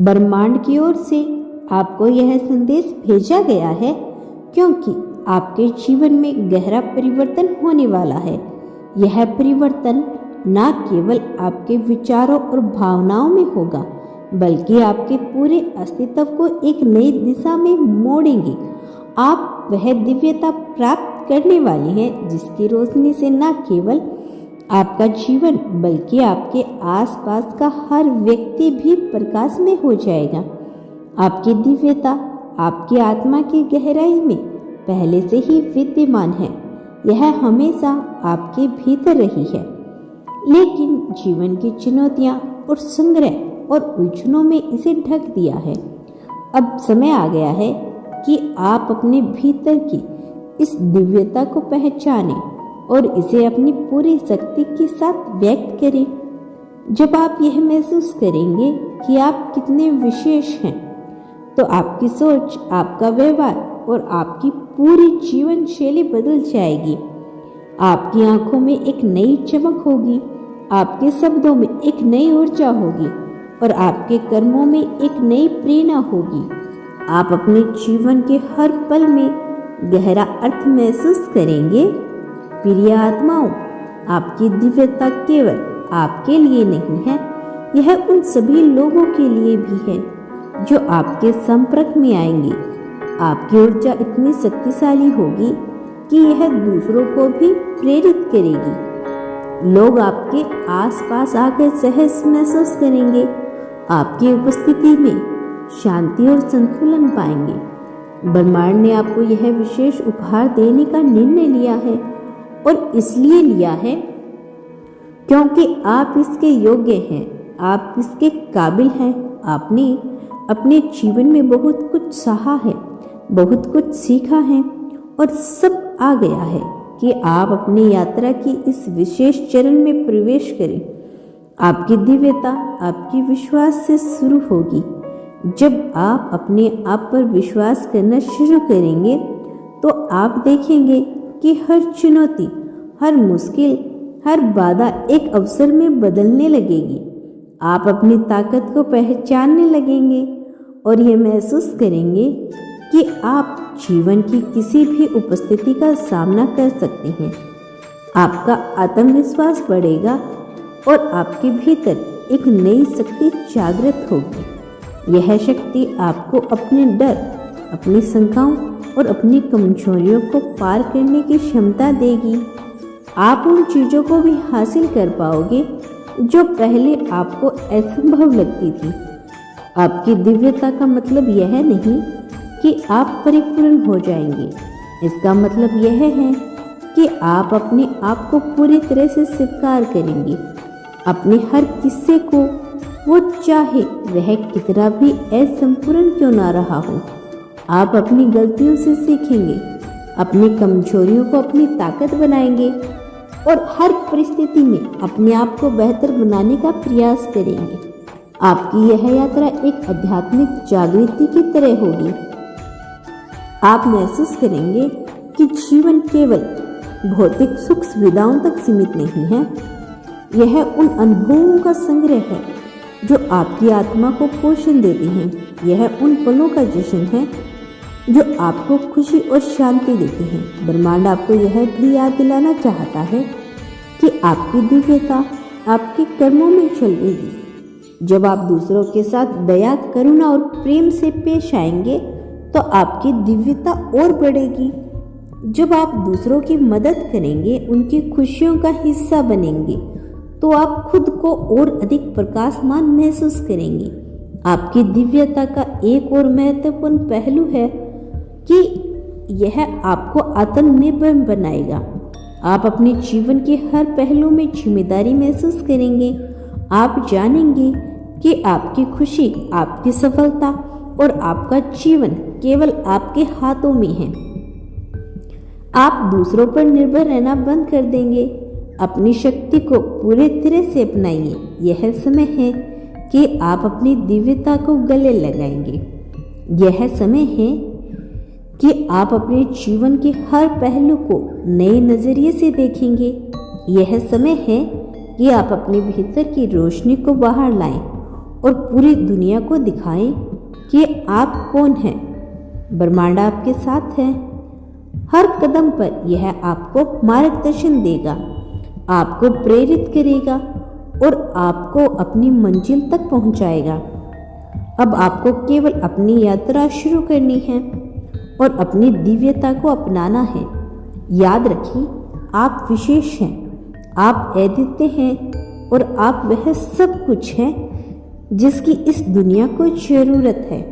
ब्रह्मांड की ओर से आपको यह संदेश भेजा गया है क्योंकि आपके जीवन में गहरा परिवर्तन होने वाला है। यह परिवर्तन न केवल आपके विचारों और भावनाओं में होगा बल्कि आपके पूरे अस्तित्व को एक नई दिशा में मोड़ेंगे। आप वह दिव्यता प्राप्त करने वाले हैं जिसकी रोशनी से न केवल आपका जीवन बल्कि आपके आसपास का हर व्यक्ति भी प्रकाश में हो जाएगा। आपकी दिव्यता आपकी आत्मा की गहराई में पहले से ही विद्यमान है। यह हमेशा आपके भीतर रही है, लेकिन जीवन की चुनौतियां और संग्रह और उलझनों में इसे ढक दिया है। अब समय आ गया है कि आप अपने भीतर की इस दिव्यता को पहचानें और इसे अपनी पूरी शक्ति के साथ व्यक्त करें। जब आप यह महसूस करेंगे कि आप कितने विशेष हैं, तो आपकी सोच, आपका व्यवहार और आपकी पूरी जीवन शैली बदल जाएगी। आपकी आंखों में एक नई चमक होगी, आपके शब्दों में एक नई ऊर्जा होगी और आपके कर्मों में एक नई प्रेरणा होगी। आप अपने जीवन के हर पल में गहरा अर्थ महसूस करेंगे। प्रिय आत्माओं, आपकी दिव्यता केवल आपके लिए नहीं है, यह उन सभी लोगों के लिए भी है जो आपके संपर्क में आएंगे। आपकी ऊर्जा इतनी शक्तिशाली होगी कि यह दूसरों को भी प्रेरित करेगी। लोग आपके आसपास आकर सहज महसूस करेंगे। आपकी उपस्थिति में शांति और संतुलन पाएंगे। ब्रह्मांड ने आपको यह विशेष उपहार देने का निर्णय लिया है और इसलिए लिया है क्योंकि आप इसके योग्य हैं, आप इसके काबिल हैं। आपने अपने जीवन में बहुत कुछ सहा है, बहुत कुछ सीखा है और सब आ गया है कि आप अपनी यात्रा की इस विशेष चरण में प्रवेश करें। आपकी दिव्यता आपकी विश्वास से शुरू होगी। जब आप अपने आप पर विश्वास करना शुरू करेंगे तो आप देखेंगे कि हर चुनौती, हर मुश्किल, हर बाधा एक अवसर में बदलने लगेगी। आप अपनी ताकत को पहचानने लगेंगे और यह महसूस करेंगे कि आप जीवन की किसी भी उपस्थिति का सामना कर सकते हैं। आपका आत्मविश्वास बढ़ेगा और आपके भीतर एक नई शक्ति जागृत होगी। यह शक्ति आपको अपने डर, अपनी शंकाओं और अपनी कमजोरियों को पार करने की क्षमता देगी। आप उन चीज़ों को भी हासिल कर पाओगे जो पहले आपको असंभव लगती थी। आपकी दिव्यता का मतलब यह नहीं कि आप परिपूर्ण हो जाएंगे। इसका मतलब यह है कि आप अपने आप को पूरी तरह से स्वीकार करेंगे। अपने हर किस्से को, वो चाहे वह कितना भी असंपूर्ण क्यों ना रहा हो। आप अपनी गलतियों से सीखेंगे, अपनी कमजोरियों को अपनी ताकत बनाएंगे और हर परिस्थिति में अपने आप को बेहतर बनाने का प्रयास करेंगे। आपकी यह यात्रा एक आध्यात्मिक जागृति की तरह होगी। आप महसूस करेंगे कि जीवन केवल भौतिक सुख सुविधाओं तक सीमित नहीं है। यह उन अनुभवों का संग्रह है जो आपकी आत्मा को पोषण देते हैं। यह उन पलों का जश्न है जो आपको खुशी और शांति देते हैं। ब्रह्मांड आपको यह भी याद दिलाना चाहता है कि आपकी दिव्यता आपके कर्मों में चलेगी। जब आप दूसरों के साथ दया, करुणा और प्रेम से पेश आएंगे तो आपकी दिव्यता और बढ़ेगी। जब आप दूसरों की मदद करेंगे, उनकी खुशियों का हिस्सा बनेंगे, तो आप खुद को और अधिक प्रकाशमान महसूस करेंगे। आपकी दिव्यता का एक और महत्वपूर्ण पहलू है कि यह आपको आत्मनिर्भर बनाएगा। आप अपने जीवन के हर पहलू में जिम्मेदारी महसूस करेंगे। आप जानेंगे कि आपकी खुशी, आपकी सफलता और आपका जीवन केवल आपके हाथों में है। आप दूसरों पर निर्भर रहना बंद कर देंगे। अपनी शक्ति को पूरे तरह से अपनाइए। यह समय है कि आप अपनी दिव्यता को गले लगाएंगे। यह समय है कि आप अपने जीवन के हर पहलू को नए नजरिए से देखेंगे। यह समय है कि आप अपने भीतर की रोशनी को बाहर लाएं और पूरी दुनिया को दिखाएं कि आप कौन हैं। ब्रह्मांड आपके साथ है। हर कदम पर यह आपको मार्गदर्शन देगा, आपको प्रेरित करेगा और आपको अपनी मंजिल तक पहुंचाएगा। अब आपको केवल अपनी यात्रा शुरू करनी है और अपनी दिव्यता को अपनाना है। याद रखिए, आप विशेष हैं, आप अद्वितीय हैं और आप वह सब कुछ हैं जिसकी इस दुनिया को जरूरत है।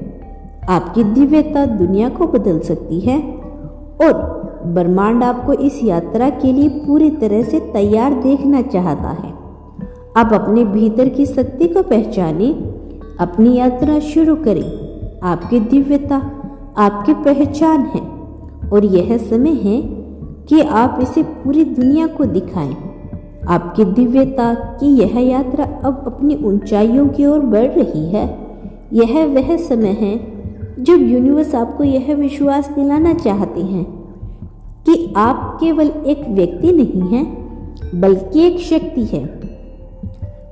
आपकी दिव्यता दुनिया को बदल सकती है और ब्रह्मांड आपको इस यात्रा के लिए पूरी तरह से तैयार देखना चाहता है। आप अपने भीतर की शक्ति को पहचानें, अपनी यात्रा शुरू करें। आपकी दिव्यता आपकी पहचान है और यह समय है कि आप इसे पूरी दुनिया को दिखाएं। आपकी दिव्यता की यह यात्रा अब अपनी ऊंचाइयों की ओर बढ़ रही है। यह वह समय है जब यूनिवर्स आपको यह विश्वास दिलाना चाहते हैं कि आप केवल एक व्यक्ति नहीं हैं, बल्कि एक शक्ति है।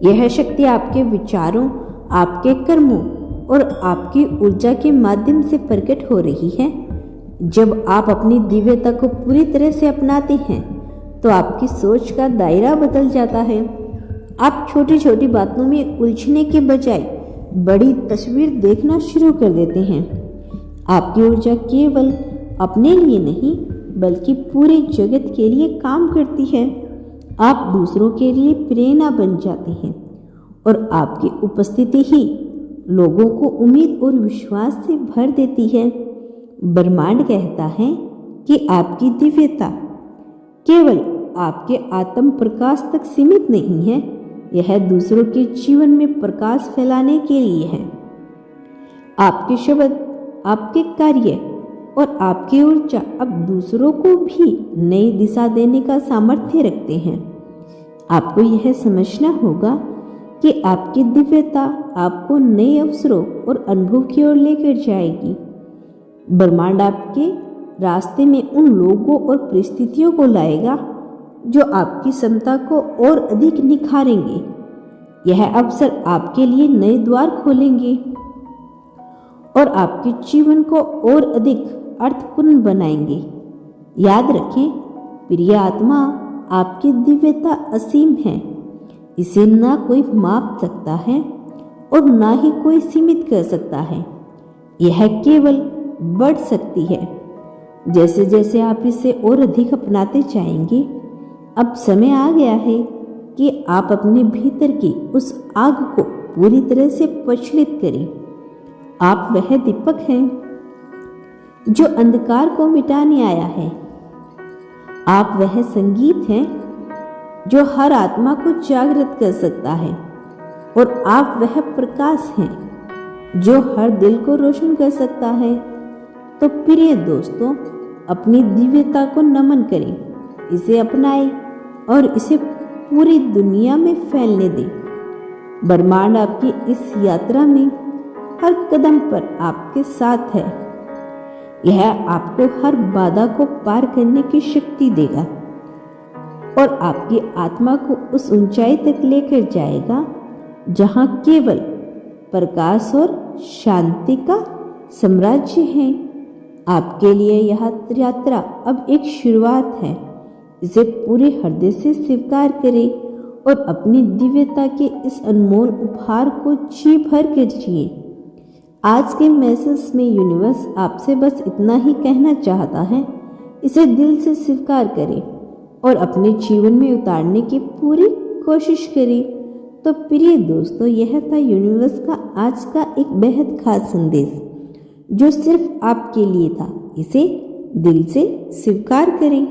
यह शक्ति आपके विचारों, आपके कर्मों और आपकी ऊर्जा के माध्यम से प्रकट हो रही है। जब आप अपनी दिव्यता को पूरी तरह से अपनाते हैं तो आपकी सोच का दायरा बदल जाता है। आप छोटी छोटी बातों में उलझने के बजाय बड़ी तस्वीर देखना शुरू कर देते हैं। आपकी ऊर्जा केवल अपने लिए नहीं बल्कि पूरे जगत के लिए काम करती है। आप दूसरों के लिए प्रेरणा बन जाते हैं और आपकी उपस्थिति ही लोगों को उम्मीद और विश्वास से भर देती है। ब्रह्मांड कहता है कि आपकी दिव्यता केवल आपके आत्म प्रकाश तक सीमित नहीं है, यह दूसरों के जीवन में प्रकाश फैलाने के लिए है। आपके शब्द, आपके कार्य और आपकी ऊर्जा अब दूसरों को भी नई दिशा देने का सामर्थ्य रखते हैं। आपको यह समझना होगा कि आपकी दिव्यता आपको नए अवसरों और अनुभव की ओर लेकर जाएगी। ब्रह्मांड आपके रास्ते में उन लोगों और परिस्थितियों को लाएगा जो आपकी क्षमता को और अधिक निखारेंगे। यह अवसर आपके लिए नए द्वार खोलेंगे और आपके जीवन को और अधिक अर्थपूर्ण बनाएंगे। याद रखें, प्रिय आत्मा, आपकी दिव्यता असीम है। इसे ना कोई माप सकता है और ना ही कोई सीमित कर सकता है। यह केवल बढ़ सकती है। जैसे जैसे आप इसे और अधिक अपनाते जाएंगे, अब समय आ गया है कि आप अपने भीतर की उस आग को पूरी तरह से प्रज्वलित करें। आप वह दीपक हैं जो अंधकार को मिटाने आया है। आप वह संगीत हैं जो हर आत्मा को जागृत कर सकता है और आप वह प्रकाश हैं जो हर दिल को रोशन कर सकता है। तो प्रिय दोस्तों, अपनी दिव्यता को नमन करें, इसे अपनाएं और इसे पूरी दुनिया में फैलने दें। ब्रह्मांड आपकी इस यात्रा में हर कदम पर आपके साथ है। यह आपको हर बाधा को पार करने की शक्ति देगा और आपकी आत्मा को उस ऊंचाई तक लेकर जाएगा जहां केवल प्रकाश और शांति का साम्राज्य है। आपके लिए यह यात्रा अब एक शुरुआत है। इसे पूरे हृदय से स्वीकार करें और अपनी दिव्यता के इस अनमोल उपहार को जी भर कर जिए। आज के मैसेज में यूनिवर्स आपसे बस इतना ही कहना चाहता है, इसे दिल से स्वीकार करें और अपने जीवन में उतारने की पूरी कोशिश करें। तो प्रिय दोस्तों, यह था यूनिवर्स का आज का एक बेहद खास संदेश जो सिर्फ आपके लिए था। इसे दिल से स्वीकार करें।